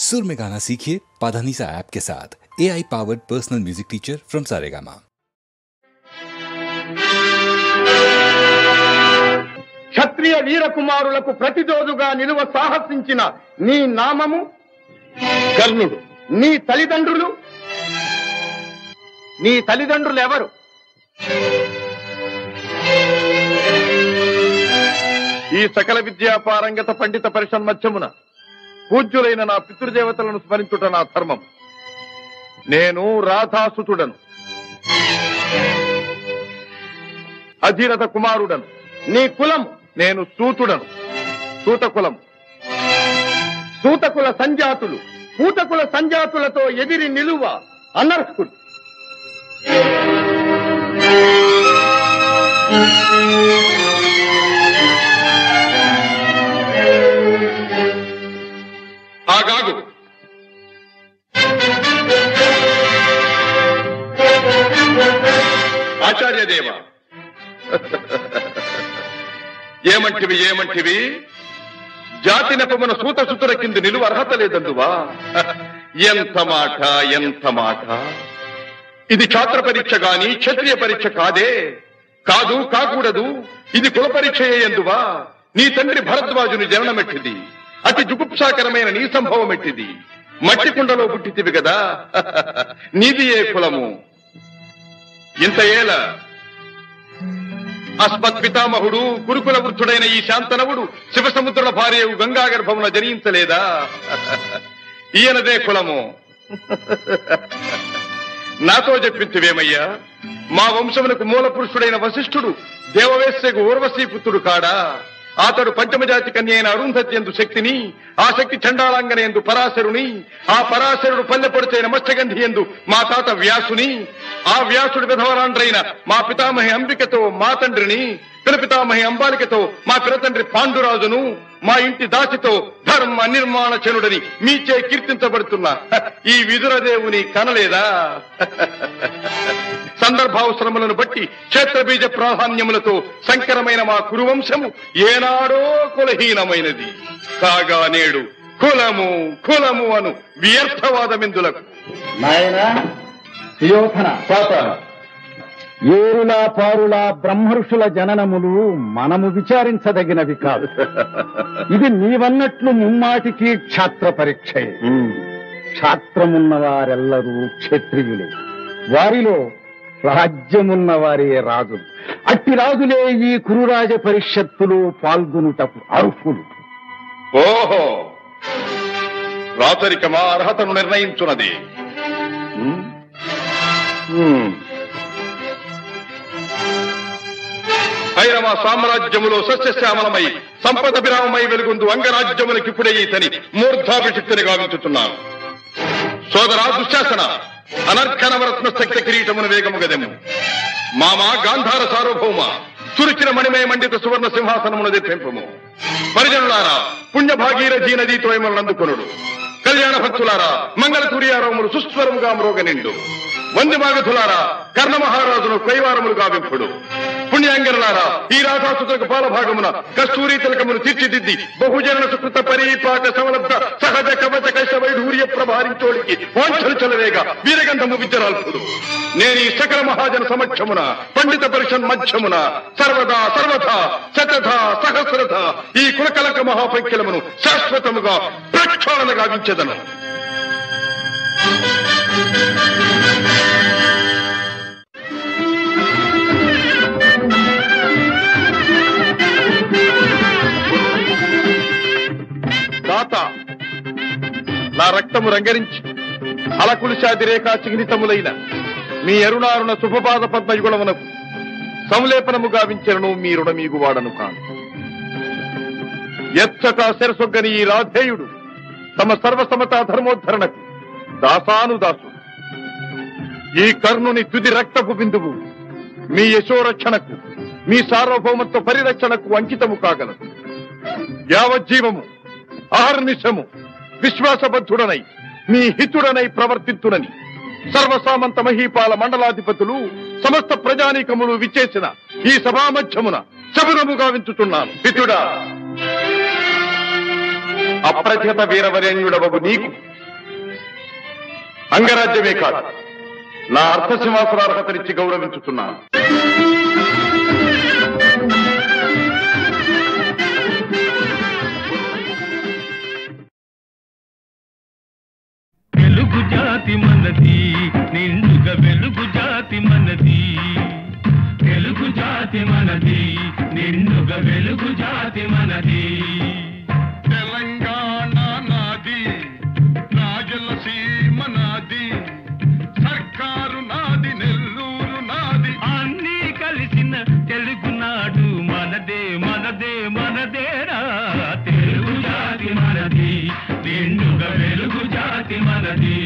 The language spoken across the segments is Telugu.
सुर में गाना सीखिए पाधानीसा ऐप के साथ। AI powered personal music teacher from Saregama. క్షత్రియ వీర కుమారులకు ప్రతిరోజుగా నిలువ సాహసించిన నీ నామము కర్ణుడు. నీ తల్లిదండ్రులు ఎవరు? ఈ సకల విద్యా పారంగత పండిత పరిషన్మధ్యమున పూజ్యులైన నా పితృదేవతలను స్మరించుట నా ధర్మం. నేను రాధాసుతుడను, అధీరథ కుమారుడను. నీ కులం? నేను సూతుడను, సూతకులం. సూతకుల సంజాతులు పూతకుల సంజాతులతో ఎదిరి నిలువ అనర్హుడు. ఆగాగు. ఆచార్యదేవ, ఏమంటివి జాతి నెపమున సూతసుతుల కింద నిలువ అర్హత లేదందువా? ఎంత మాట! ఇది ఛాత్ర పరీక్ష గాని క్షత్రియ పరీక్ష కాదే. కాకూడదు. ఇది కుల పరీక్ష ఎందువా? నీ తండ్రి భరద్వాజుని జననమెట్టిది, అతి జుగుప్సాకరమైన నీ సంభవం ఎట్టిది. మట్టి కుండలో పుట్టితివి కదా, నీది ఏ కులము? ఇంత ఏల అస్మత్ పితామహుడు కురుకుల వృద్ధుడైన ఈ శాంతనవుడు శివసముద్రుల భార్యవు గంగా గర్భమున జనించలేదా? ఈయనదే కులము. నాతో చెప్పించువేమయ్యా? మా వంశమునకు మూల పురుషుడైన వశిష్ఠుడు దేవవేశ్యకు ఊర్వశీ పుత్రుడు కాడా? అతడు పంచమజాతి కన్య అయిన అరుంధతి ఎందు శక్తిని, ఆ శక్తి చండాళాంగన ఎందు పరాశరుని, ఆ పరాశరుడు పల్లెపొడిచైన మత్స్యగంధి ఎందు మా తాత వ్యాసుని, ఆ వ్యాసుడు విధవరాండ్రైన మా పితామహి అంబికతో మా తండ్రిని, పితామహి అంబాలికతో మా పిరతండ్రి పాండురాజును, మా ఇంటి దాసితో ధర్మ నిర్మాణ చనుడని మీచే కీర్తించబడుతున్న ఈ విదురదేవుని కనలేదా? సందర్భావసరములను బట్టి క్షేత్రబీజ ప్రాధాన్యములతో సంకరమైన మా కురువంశము ఏనాడో కులహీనమైనది కాగా నేడు కులము అను వ్యర్థవాదమిందులకు. నాయనా సుయోధన, ఏరులా పారులా బ్రహ్మఋషుల జననములు మనము విచారించదగినవి కాదు. ఇది నీవన్నట్లు ముమ్మాటికి క్షాత్ర పరీక్షే. క్షాత్రమున్న వారెల్లరూ క్షత్రియులే, వారిలో రాజ్యమున్న వారే రాజులు. అట్టి రాజులే ఈ కురురాజ పరిషత్తులు పాల్గొనుటకు అర్హులు. ఓహో, రాచరికమా అర్హతను నిర్ణయించున్నది. భైరవ సామ్రాజ్యములో సస్యశ్యామలమై సంపద విరామమై వెలుగొందు అంగరాజ్యములకిప్పుడే ఈతని మూర్ధాభిషిక్తిని గావించుతున్నాను. సోదరా దుశ్శాసన, అనర్ఘనవరత్న శక్తి కిరీటమును వేగము గదెము. మామా గాంధార సార్వభౌమ, చురుచిన మణిమయ మండిత సువర్ణ సింహాసనమును తెప్పింపము. పరిజనులారా, పుణ్యభాగీరథీ నదీతో అందుకొనుడు. కళ్యాణ భక్తులారా, మంగళ తుర్యారములు సుస్వరముగా మ్రోగ నిండు. వందిమాగధులారా, కర్ణ మహారాజును కైవారములు గావింపుడు. పుణ్యాంగనులారా, ఈ రాధాసుతులకు పాలభాగమున కస్తూరి తిలకమును తీర్చిదిద్ది బహుజన సుకృత పరీపాక సమలబ్ధ సహజ కవచ కైశ వైఢూర్య ప్రభారించోడికి వాంఛలు చలవేగా వీరగంధము విద్యరాల్పుడు. నేను ఈ సకల మహాజన సమక్షమున పండిత పరిషన్ మధ్యమున సర్వదా శతధ సహస్రధ ఈ కులకలక మహాపంఖ్యలమును శాశ్వతముగా ప్రక్షాళన గావించెదను. నా రక్తము రంగరించి అలకులిశాది రేఖా చిహ్నితములైన మీ అరుణారుణ శుభపాద పద్మయుగుణమునకు సంలేపనము గావించను మీ రుణమీగు వాడను కాను. ఎచ్చట శిరసొగ్గని ఈ రాధేయుడు తమ సర్వసమతా ధర్మోద్ధరణకు దాసానుదాసు. ఈ కర్ణుని తుది రక్తపు బిందువు మీ యశోరక్షణకు, మీ సార్వభౌమత్వ పరిరక్షణకు అంకితము కాగలదు. యావజ్జీవము అహర్నిశము విశ్వాసబద్ధుడనై మీ హితుడనై ప్రవర్తిత్తునని సర్వసామంత మహీపాల మండలాధిపతులు సమస్త ప్రజానీకములు విచ్చేసిన ఈ సభామధ్యమున శబరముగా వించుతున్నాను. హితుడా, అప్రతిహత వీరవరేణ్యుడవగు నీకు అంగరాజ్యమే కాదు, నా అర్థసింహాసనార్హతనిచ్చి గౌరవించుతున్నాను. వెలుగు జాతి మనది, నిండుగా వెలుగు జాతి మనది. వెలుగు జాతి మనది, నిండుగా వెలుగు జాతి మనది. తెలంగాణ నాది, రాయలసీమ నాది, సర్కారు నాది, నెల్లూరు నాది, అన్నీ కలిసిన తెలుగునాడు మనదే మనదే మనదేరా. తెలుగు జాతి మనది, నిండుగా వెలుగు జాతి మనది.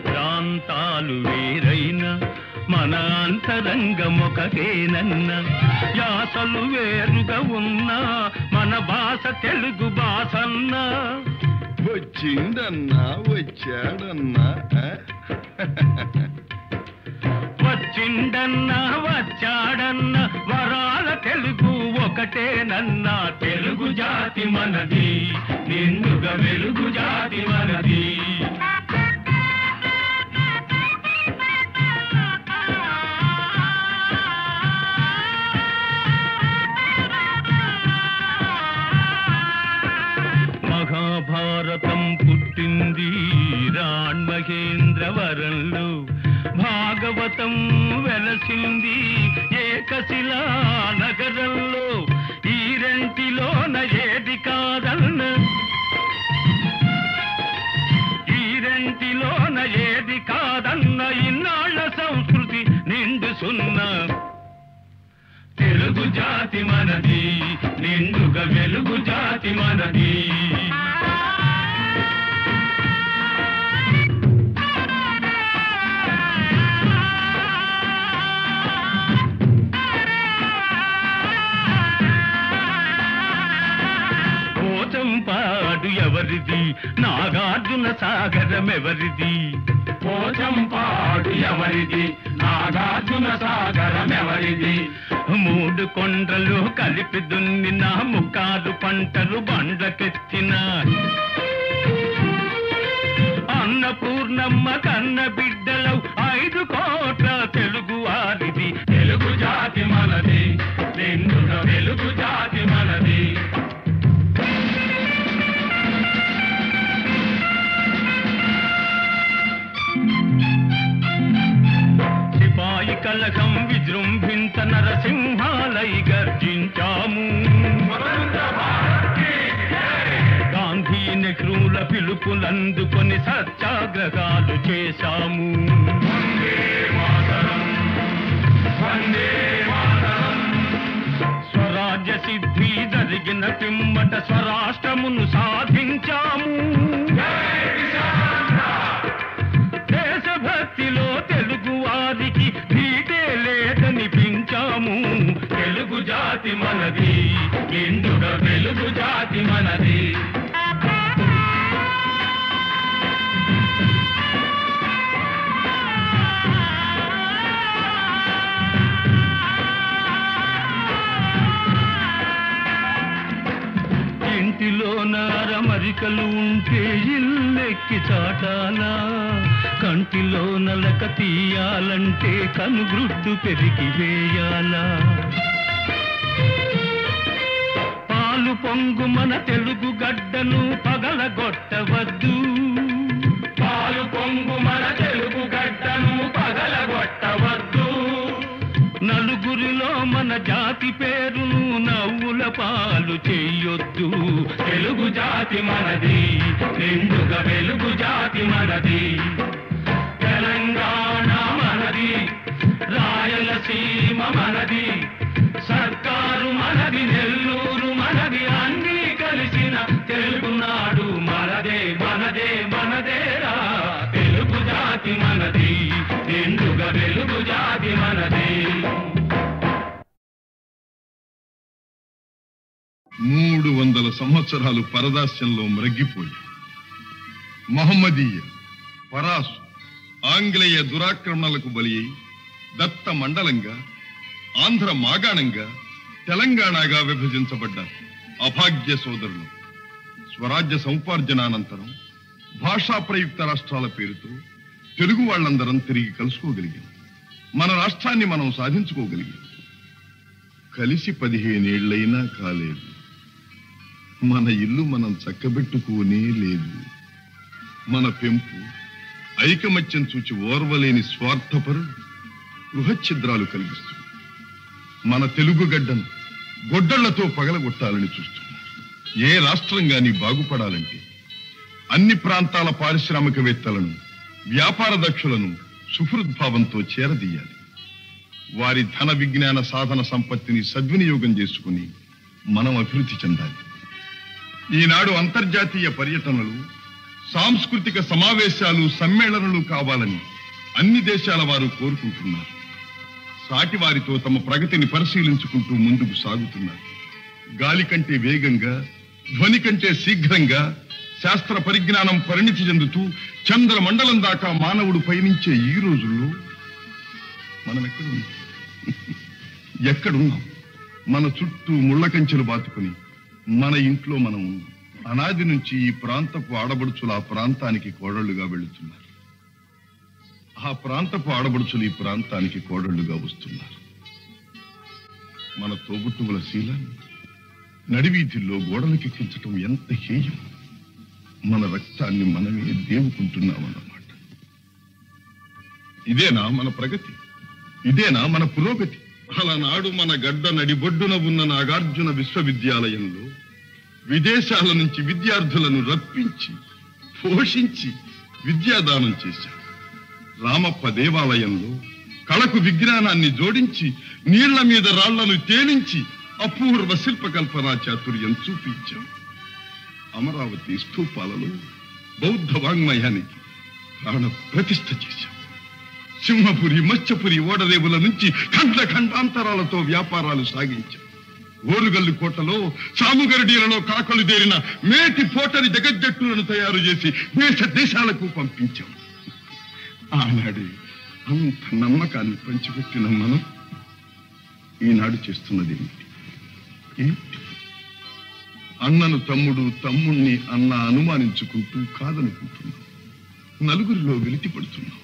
ప్రాంతాలు వేరైన మన అంతరంగమొకటేనన్న, యాసలు వేరుగా ఉన్నా మన భాష తెలుగు భాషన్నా. వచ్చిందన్నా వచ్చాడన్నా, వచ్చిండన్నా వచ్చాడన్నా వరాల తెలుగు ఒకటేనన్నా. తెలుగు జాతి మనది, నిండుగా వెలుగు జాతి మనది. మహాభారతం పుట్టింది రాణ్మహేంద్రవరంలో, భాగవతం వెలసింది ఏకశిలా నగరంలో. ఈ రెంటిలోన ఏది కాదన్న, ఈ రెంటిలోన ఏది కాదన్న, ఇన్నాళ్ల సంస్కృతి నిండు సున్నా. తెలుగు జాతి మనది, నిండుగా వెలుగు జాతి మనది. పోచంపాడు ఎవరిది, నాగార్జున సాగరం ఎవరిది. పోచంపాడు ఎవరిది, నాగార్జున సాగరం ఎవరిది. మూడు కొండలు కలిపి దున్నిన, ముక్కాలు పంటలు బండ్లకెత్తిన, అన్నపూర్ణమ్మ కన్న బిడ్డలవు 5 కోట్ల తెలుగు వారిది. తెలుగు జాతి మనది, నిండుగా వెలుగు జాతి మనది. సిపాయి కలకం విజృంభించ నరసింహాలై గర్జించాము. గాంధీ నెహ్రూల పిలుపులందుకొని సత్యాగ్రహాలు చేశాము. స్వరాజ్య సిద్ధి జరిగిన పిమ్మట స్వరాష్ట్రమును సాధించాము. దేశభక్తిలో తెలుగు వారికి నీటే లేదనిపించాము. తెలుగు జాతి మనది, నిండుగా వెలుగు జాతి మనది. ఇంటిలోన అరమరికలు ఉంటే ఇల్లెక్కి చాటాలా, కంటిలో నలక తీయాలంటే కనుగ్రుడ్డు పెరిగి వేయాలా. పాలు పొంగు మన తెలుగు గడ్డను పగలగొట్టవద్దు, పాలు పొంగు మన తెలుగు గడ్డను పగలగొట్టవద్దు. నలుగురిలో మన జాతి పేరును నవ్వుల పాలు చెయ్యొద్దు. తెలుగు జాతి మనది, నిండుగా వెలుగు జాతి మనది. తెలంగాణ మనది, రాయలసీమ మనది, సర్కారు మనది, నెల్లూరు మనది, అన్నీ కలిసిన తెలుగునాడు మనదే మనదే మనదేరా. తెలుగు జాతి మనది, నిండుగా వెలుగు జాతి మనది. 300 సంవత్సరాలు పరదాస్యంలో మ్రగ్గిపోయి మహమ్మదీయ, పరాసు, ఆంగ్లేయ దురాక్రమణలకు బలి అయి దత్త మండలంగా, ఆంధ్ర మాగాణంగా, తెలంగాణగా విభజించబడ్డ అభాగ్య సోదరులు స్వరాజ్య సముపార్జనానంతరం భాషా ప్రయుక్త రాష్ట్రాల పేరుతో తెలుగు వాళ్ళందరం తిరిగి కలుసుకోగలిగాం. మన రాష్ట్రాన్ని మనం సాధించుకోగలిగాం. కలిసి 15 ఏళ్లైనా కాలేదు. మన ఇల్లు మనం చక్కబెట్టుకోనే లేదు. మన పెంపు ఐకమత్యం చూచి ఓర్వలేని స్వార్థపరులు గృహఛిద్రాలు కలిగిస్తుంది. మన తెలుగు గడ్డను గొడ్డళ్లతో పగలగొట్టాలని చూస్తున్నారు. ఏ రాష్ట్రం గాని బాగుపడాలంటే అన్ని ప్రాంతాల పారిశ్రామికవేత్తలను, వ్యాపార దక్షులను సుహృద్భావంతో చేరదీయాలి. వారి ధన విజ్ఞాన సాధన సంపత్తిని సద్వినియోగం చేసుకుని మనం అభివృద్ధి చెందాలి. ఈనాడు అంతర్జాతీయ పర్యటనలు, సాంస్కృతిక సమావేశాలు, సమ్మేళనలు కావాలని అన్ని దేశాల వారు కోరుకుంటున్నారు. సాటి వారితో తమ ప్రగతిని పరిశీలించుకుంటూ ముందుకు సాగుతున్నారు. గాలి కంటే వేగంగా, ధ్వని కంటే శీఘ్రంగా శాస్త్ర పరిజ్ఞానం పరిణితి చెందుతూ చంద్రమండలం దాకా మానవుడు పయనించే ఈ రోజుల్లో మనం ఎక్కడున్నాం? మన చుట్టూ ముళ్ళ కంచెలు బాతుకుని మన ఇంట్లో మనం ఉన్నాం. అనాది నుంచి ఈ ప్రాంతపు ఆడబడుచులు ఆ ప్రాంతానికి కోడళ్లుగా వెళుతున్నారు. ఆ ప్రాంతపు ఆడబడుచులు ఈ ప్రాంతానికి కోడళ్లుగా వస్తున్నారు. మన తోబుట్టువుల శీలాన్ని నడివీధుల్లో గోడలకెక్కించటం ఎంత హేయం! మన రక్తాన్ని మనమే దేవుకుంటున్నామన్నమాట. ఇదేనా మన ప్రగతి? ఇదేనా మన పురోగతి? అలనాడు మన గడ్డ నడిబొడ్డున ఉన్న నాగార్జున విశ్వవిద్యాలయంలో విదేశాల నుంచి విద్యార్థులను రప్పించి పోషించి విద్యాదానం చేశాం. రామప్ప దేవాలయంలో కళకు విజ్ఞానాన్ని జోడించి నీళ్ల మీద రాళ్లను తేలించి అపూర్వ శిల్పకల్పనా చాతుర్యం చూపించాం. అమరావతి స్తూపాలలో బౌద్ధ వాంగ్మయానికి ప్రాణ ప్రతిష్ఠ చేశాం. సింహపురి, మత్స్యపురి ఓడరేవుల నుంచి ఖండ ఖండాంతరాలతో వ్యాపారాలు సాగించాం. ఓరుగల్లు కోటలో, సాముగరడీలలో కాకలు దేరిన మేటి పోటరి జగజ్జట్టులను తయారు చేసి దేశ దేశాలకు పంపించాం. ఆనాడే అంత నమ్మకాన్ని పంచిపెట్టిన మనం ఈనాడు చేస్తున్నది ఏమిటి? అన్నను తమ్ముడు, తమ్ముణ్ణి అన్న అనుమానించుకుంటూ కాదనుకుంటున్నాం. నలుగురిలో వెలితి పడుతున్నాం.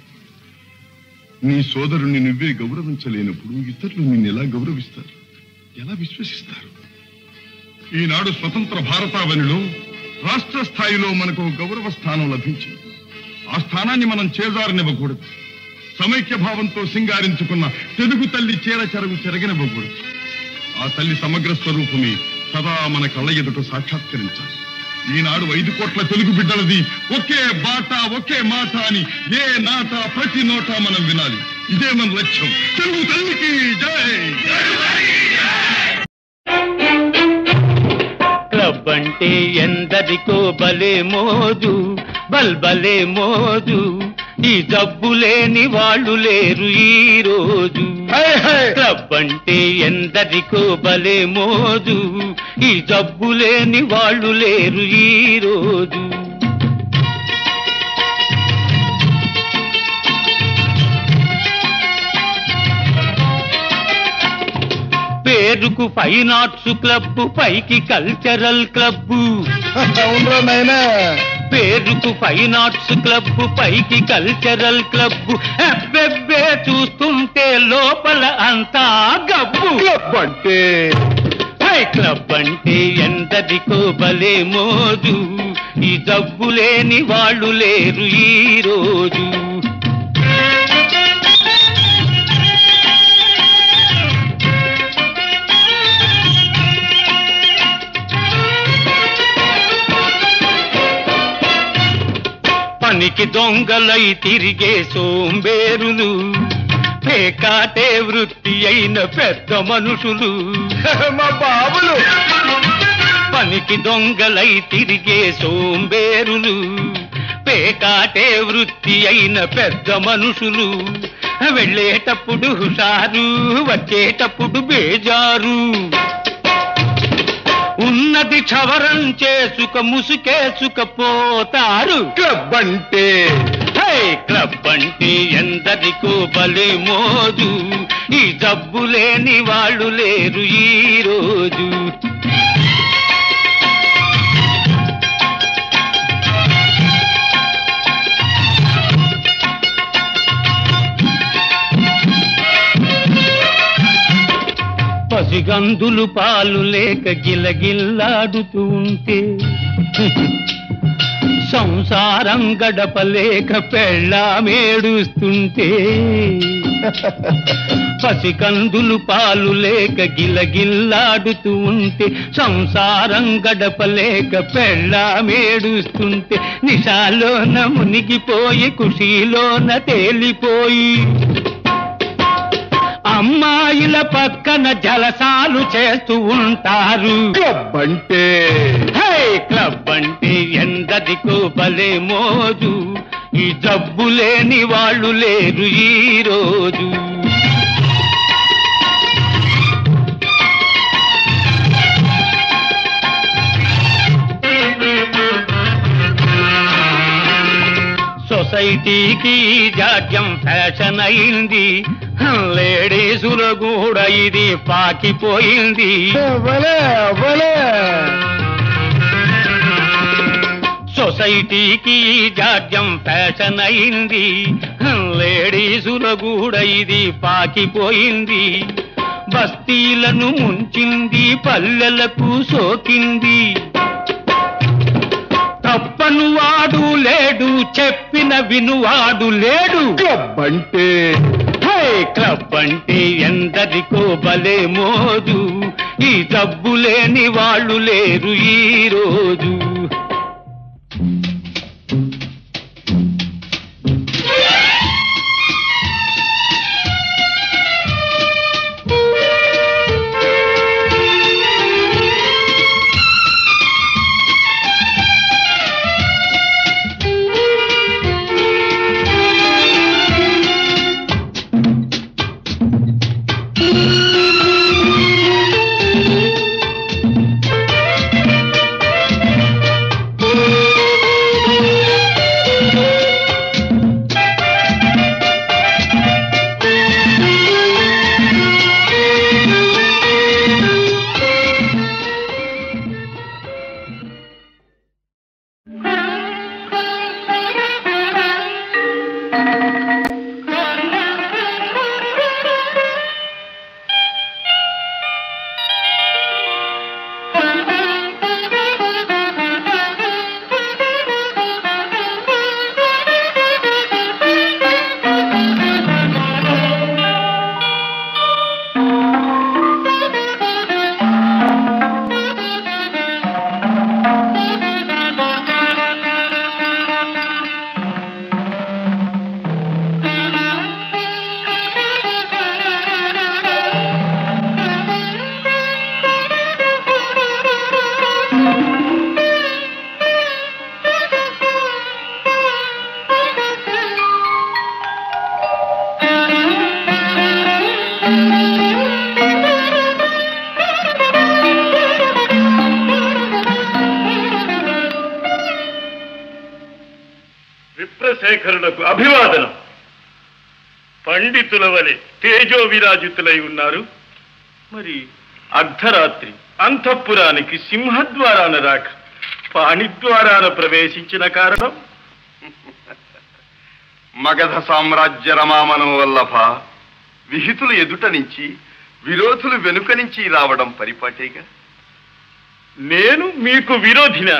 నీ సోదరుణ్ణి నువ్వే గౌరవించలేనప్పుడు ఇతరులు నిన్ను ఎలా గౌరవిస్తారు? ఎలా విశ్వసిస్తారు? ఈనాడు స్వతంత్ర భారతావనిలో రాష్ట్ర స్థాయిలో మనకు గౌరవ స్థానం లభించింది. ఆ స్థానాన్ని మనం చేజారనివ్వకూడదు. సమైక్య భావంతో సింగారించుకున్న తెలుగు తల్లి చీర చెరగు చెరగనివ్వకూడదు. ఆ తల్లి సమగ్ర స్వరూపమే సదా మన కళ్ళ ఎదుట సాక్షాత్కరించాలి. ఈనాడు 5 కోట్ల తెలుగు బిడ్డలది ఒకే బాట, ఒకే మాట అని ఏ నాట ప్రతి నోట మనం వినాలి. ఇదే మన లక్ష్యం. తెలుగు తల్లికి జై! క్లబ్ అంటే ఎందరికో భలే మోజు, బల్బలే మోజు. ఈ జబ్బు లేని వాళ్ళు లేరు ఈ రోజు. క్లబ్ అంటే ఎందరికో భలే మోజు, ఈ జబ్బు లేని వాళ్ళు లేరు ఈ రోజు. పేరుకు ఫైన్ ఆర్ట్స్ క్లబ్, పైకి కల్చరల్ క్లబ్. పేరుకు ఫైన్ ఆర్ట్స్ క్లబ్, పైకి కల్చరల్ క్లబ్. అబ్బెబ్బే చూస్తుంటే లోపల అంతా గబ్బు. క్లబ్ అంటే ఎందరికో భలే మోజు, ఈ జబ్బు లేని వాళ్ళు లేరు ఈ రోజు. పనికి దొంగలై తిరిగే సోంబేరులు, పేకాటే వృత్తి అయిన పెద్ద మనుషులు. మా బాబులు పనికి దొంగలై తిరిగే సోంబేరులు, పేకాటే వృత్తి అయిన పెద్ద మనుషులు. వెళ్ళేటప్పుడు హుషారు, వచ్చేటప్పుడు బేజారు. ఉన్నది క్షవరం చేసుక ముసుకేసుకపోతారు. క్లబ్ అంటే క్లబ్ అంటే ఎందరికో బలే మోజు, ఈ జబ్బు లేని వాళ్ళు లేరు ఈ రోజు. పసిగందులు పాలు లేక గిలగిల్లాడుతూ ఉంటే, సంసారం గడపలేక పెళ్ళామేడుస్తుంటే, పసికందులు పాలు లేక గిలగిల్లాడుతూ ఉంటే, సంసారం గడపలేక పెళ్ళామేడుస్తుంటే, నిశాలోన మునిగిపోయి ఖుషీలోన తేలిపోయి అమ్మాయిల పక్కన జలసాలు చేస్తూ ఉంటారు. క్లబ్ అంటే క్లబ్ అంటే ఎందరికో భలే మోజు, ఈ జబ్బు లేని వాళ్ళు లేరు ఈ రోజు. సొసైటీకి జాడ్యం ఫ్యాషన్ అయింది, లేడీసులు కూడా ఇది పాకిపోయింది. సొసైటీకి జాడ్యం ఫ్యాషన్ అయింది, లేడీసులు కూడా ఇది పాకిపోయింది. బస్తీలను ముంచింది, పల్లెలకు సోకింది. తప్పను వాడు లేడు, చెప్పిన వినువాడు లేడు. క్లబ్ అంటే క్లబ్ అంటే ఎందరికో భలే మోజు, ఈ జబ్బు లేని వాళ్ళు లేరు ఈ రోజు. విప్రశేఖరులకు అభివాదనం. పండితుల వలె తేజో విరాజితులై ఉన్నారు. మరి అర్ధరాత్రి అంతఃపురానికి సింహద్వారాన రాక పాణిద్వారాన ప్రవేశించిన కారణం? మగధ సామ్రాజ్య రమామనోవల్లభ, విహితులు ఎదుట నుంచి విరోధులు వెనుక నుంచి రావడం పరిపాటేగా. నేను మీకు విరోధినా?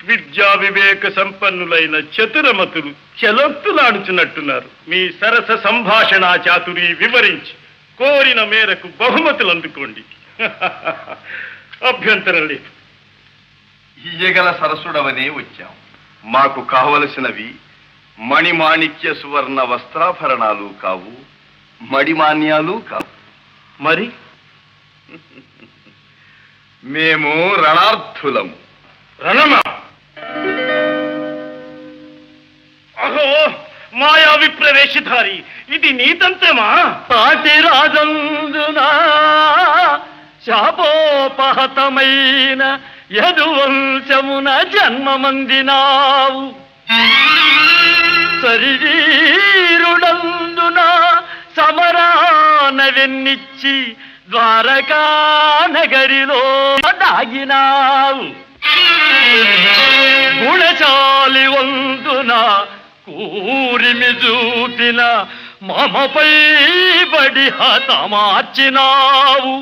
విద్యా వివేక సంపన్నులైన చతురమతులు చెలొత్తులాడుచున్నట్టున్నారు. మీ సరస సంభాషణ చాతురి వివరించి కోరిన మేరకు బహుమతులు అందుకోండి. అభ్యంతరం లేదు. ఇయ్యగల సరసుడవనే వచ్చాం. మాకు కావలసినవి మణిమాణిక్య సువర్ణ వస్త్రాభరణాలు కావు, మడిమాన్యాలు కావు. మరి మేము రణార్థులము. రణమా? అహో మాయా విప్రవేశధారి, ఇది నీతంతమా? పాటి రాజందునా శాపోపహతమైన యదువంశమున జన్మమందినావు. శరీరుడందున సమరాన వెన్నిచ్చి ద్వారకా నగరిలో దాగినావు. గుణచాలి వందున కూరిమి చూపిన మమపై బడి హతమార్చినావు.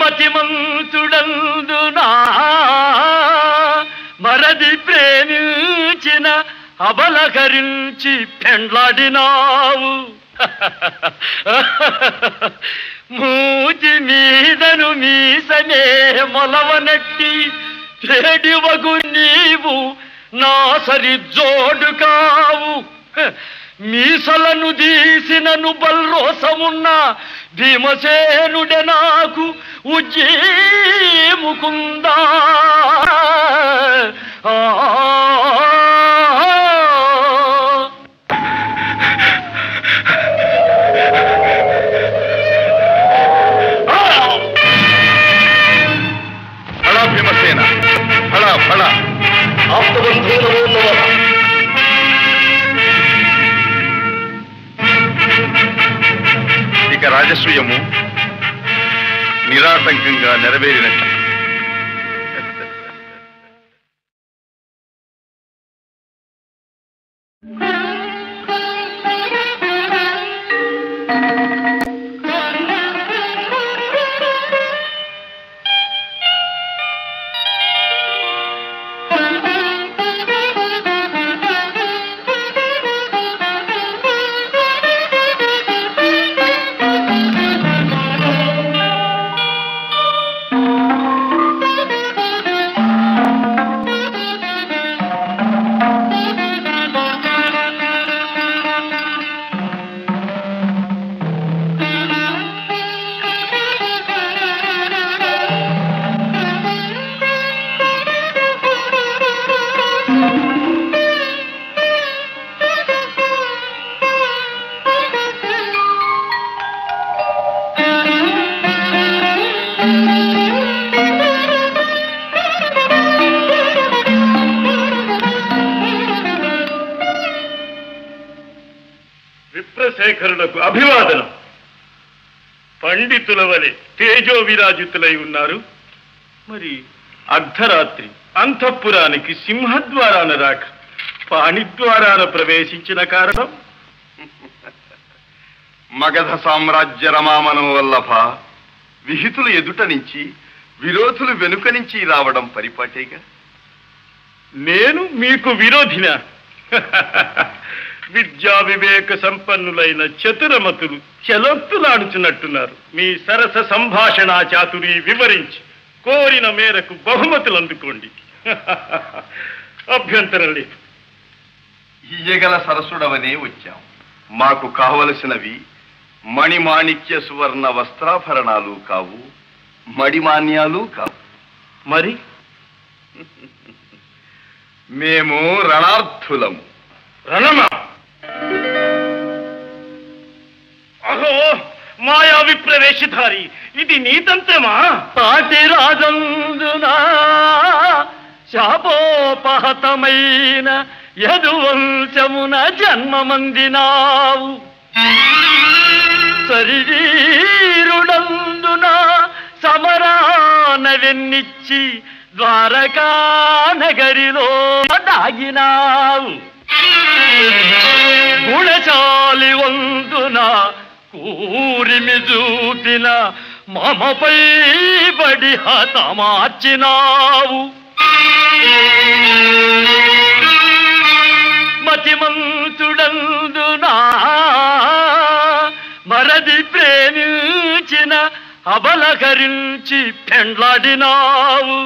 మతిమంతుడందునా మరది ప్రేమించిన అబలకరించి పెండ్లాడినావు. మూతి మీదను మీసనే మొలవనట్టి చెడివగు నీవు నా సరి జోడు కావు. మీసలను తీసినను బల్రోసమున్న భీమసేనుడే నాకు ఉజ్జీముకుందా. ఫళ భీమసేన, ఫళ ఫళ. ఇక రాజసూయము నిరాటంకంగా నెరవేరినట్టు. విప్రశేఖరులకు అభివాదనం. పండితుల వలె తేజో విరాజితులై ఉన్నారు. మరి అర్ధరాత్రి అంతఃపురానికి సింహద్వారాన రాక పాణిద్వారాన ప్రవేశించిన కారణం? మగధ సామ్రాజ్య రమామనం వల్లభ విహితులు ఎదుట నుంచి విరోధులు వెనుక నుంచి రావడం పరిపాటేగా. నేను మీకు విరోధినా? విద్యా వివేక సంపన్నులైన చతురమతులు చెలొత్తులాడుచున్నట్టున్నారు. మీ సరస సంభాషణా చాతురి వివరించి కోరిన మేరకు బహుమతులు అందుకోండి. అభ్యంతరం లేదు. ఇయ్యగల సరసుడవనే వచ్చాం. మాకు కావలసినవి మణిమాణిక్య సువర్ణ వస్త్రాభరణాలు కావు, మడిమాన్యాలు కావు. మరి మేము రణార్థులము. రణమా? అహో మాయా విప్రవేశధారి, ఇది నీతంత్రమా? పాటి రాజందున శాపోపహతమైన యదువంశమున జన్మమందినావు. శరీరుడందున సమరాన వెన్నిచ్చి ద్వారకా నగరిలో దాగినావు. గుణచాలి వందున కూరిమి చూపిన మమపై బడి హతమార్చినావు. మతిమంతుడందునా మరది ప్రేమించిన అబలకరించి పెండ్లాడినావు.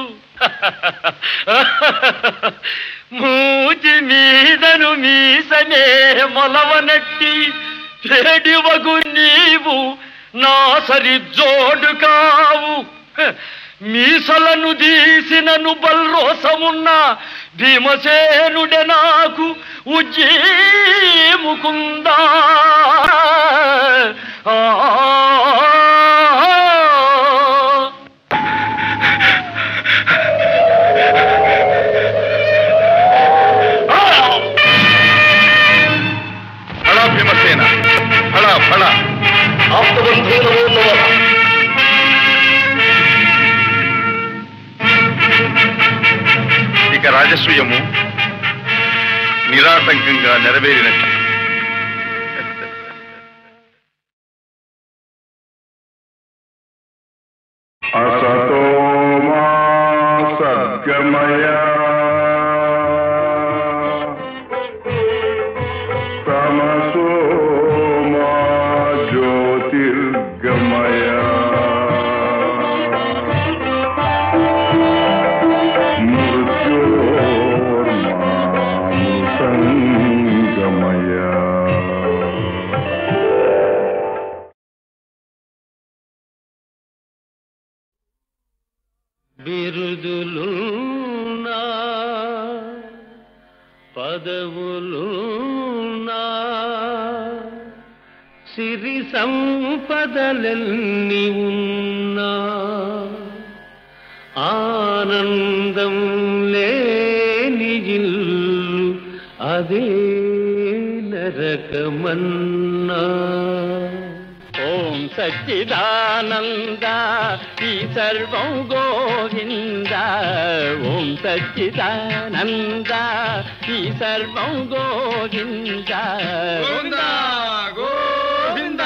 మూతి మీదను మీసనే మొలవనట్టి చెడివగు నీవు నా సరి జోడు కావు. మీసలను తీసినను బల్రోసమున్న భీమసేనుడే నాకు ఉజ్జీముకుందా. నిరాటంకంగా నెరవేరినట్టు. అసతో మా సద్గమయ తమసో మా జ్యోతిర్గమయ మృత్యోర్మామృతంగమయ. బిరుదులున్నా పదవులున్నా సిరి సంపదలెన్ని ఉన్నా ఆనందం లేని ఇల్లు అదే నరకమన్నా. ఓం సచ్చిదానంద ఈ సర్వం గోవింద. ఓం సచ్చిదానంద ఈ సర్వం గోవింద. గోవింద.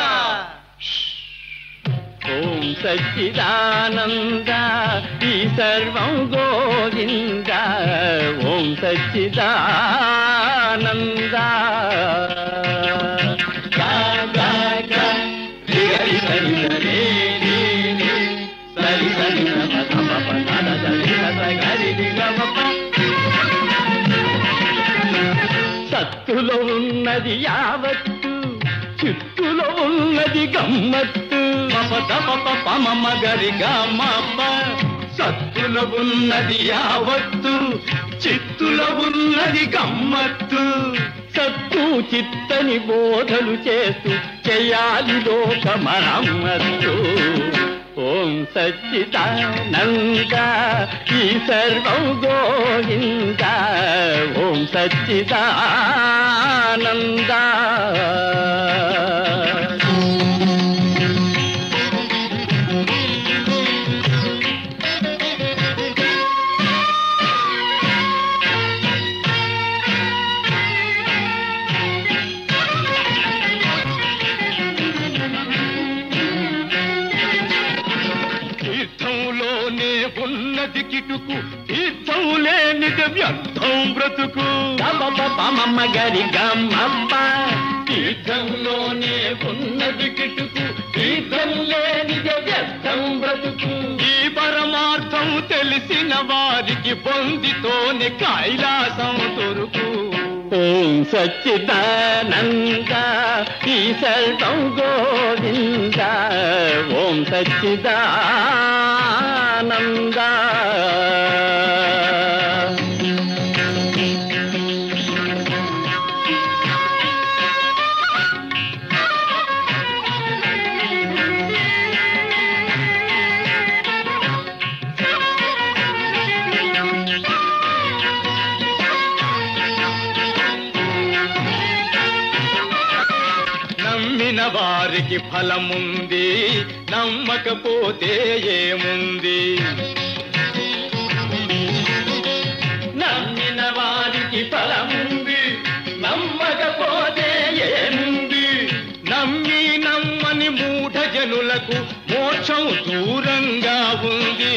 ఓం సచ్చిదానంద ఈ సర్వం గోవింద. ఓం సచ్చిదానంద. సత్తులో ఉన్నది యావత్తు, చిత్తులో ఉన్నది గమ్మత్తు. పమ గరి గమ్మ. సత్తులో ఉన్నది యావత్తు, చిత్తులో ఉన్నది గమ్మత్తు. సత్తు చిత్తని బోధలు చేస్తూ చేయాలి లోక మరమ్మత్తు. ఓం సచ్చిదానంద ఈ సర్వం గోవింద. ఓం సచ్చిదానంద. తీర్థంలోనే ఉన్నది కిటుకు, తీర్థం లేనిది వ్యర్థం బ్రతుకు. పమ గరి గమ్మ. తీర్థంలోనే ఉన్నది కిటుకు, తీర్థం లేనిది వ్యర్థం బ్రతుకు. ఈ పరమార్థం తెలిసిన వారికి పొందితోనే కైలాసం దొరుకు. ఓం సచ్చిదానంద ఈ సర్వం గోవింద. ఓం సచ్చిదానంద. నమ్మిన వారికి ఫలముంది, నమ్మకపోతే ఏముంది. నమ్మిన వారికి ఫలముంది, నమ్మకపోతే ఏముంది. నమ్మి నమ్మని మూఢ జనులకు మోక్షం దూరంగా ఉంది.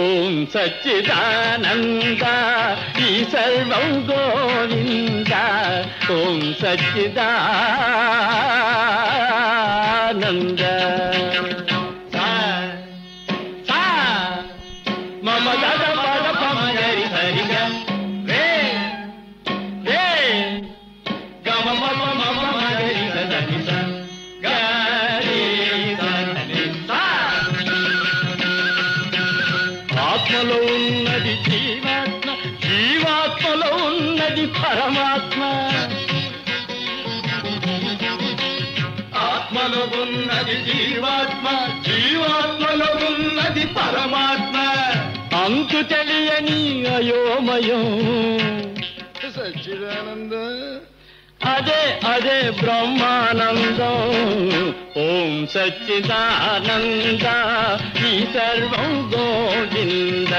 ఓం సచ్చిదానంద ఈ సర్వం గోవింద. ఓం సచ్చిదానంద. మమ గద పద పమ గరి హరిగ రే రే గమ మమ మమ గరి సదని స గరి సదని స. ఆత్మలో ఉన్నది జీవాత్మ, జీవాత్మలో ఉన్నది పరమాత్మ. ఆత్మలో ఉన్నది జీవాత్మ, జీవాత్మలో ఉన్నది పరమాత్మ. అంతు తెలియని అయోమయం సచ్చిదానంద. అదే అదే బ్రహ్మానందం. ఓం సచ్చిదానంద ఈ సర్వం గోవింద.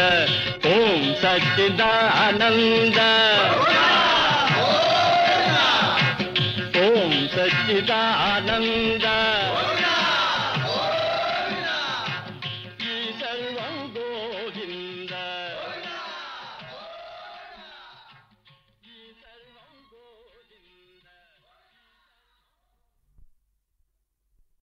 ఓం సచ్చిదానంద. సచ్చిదానంద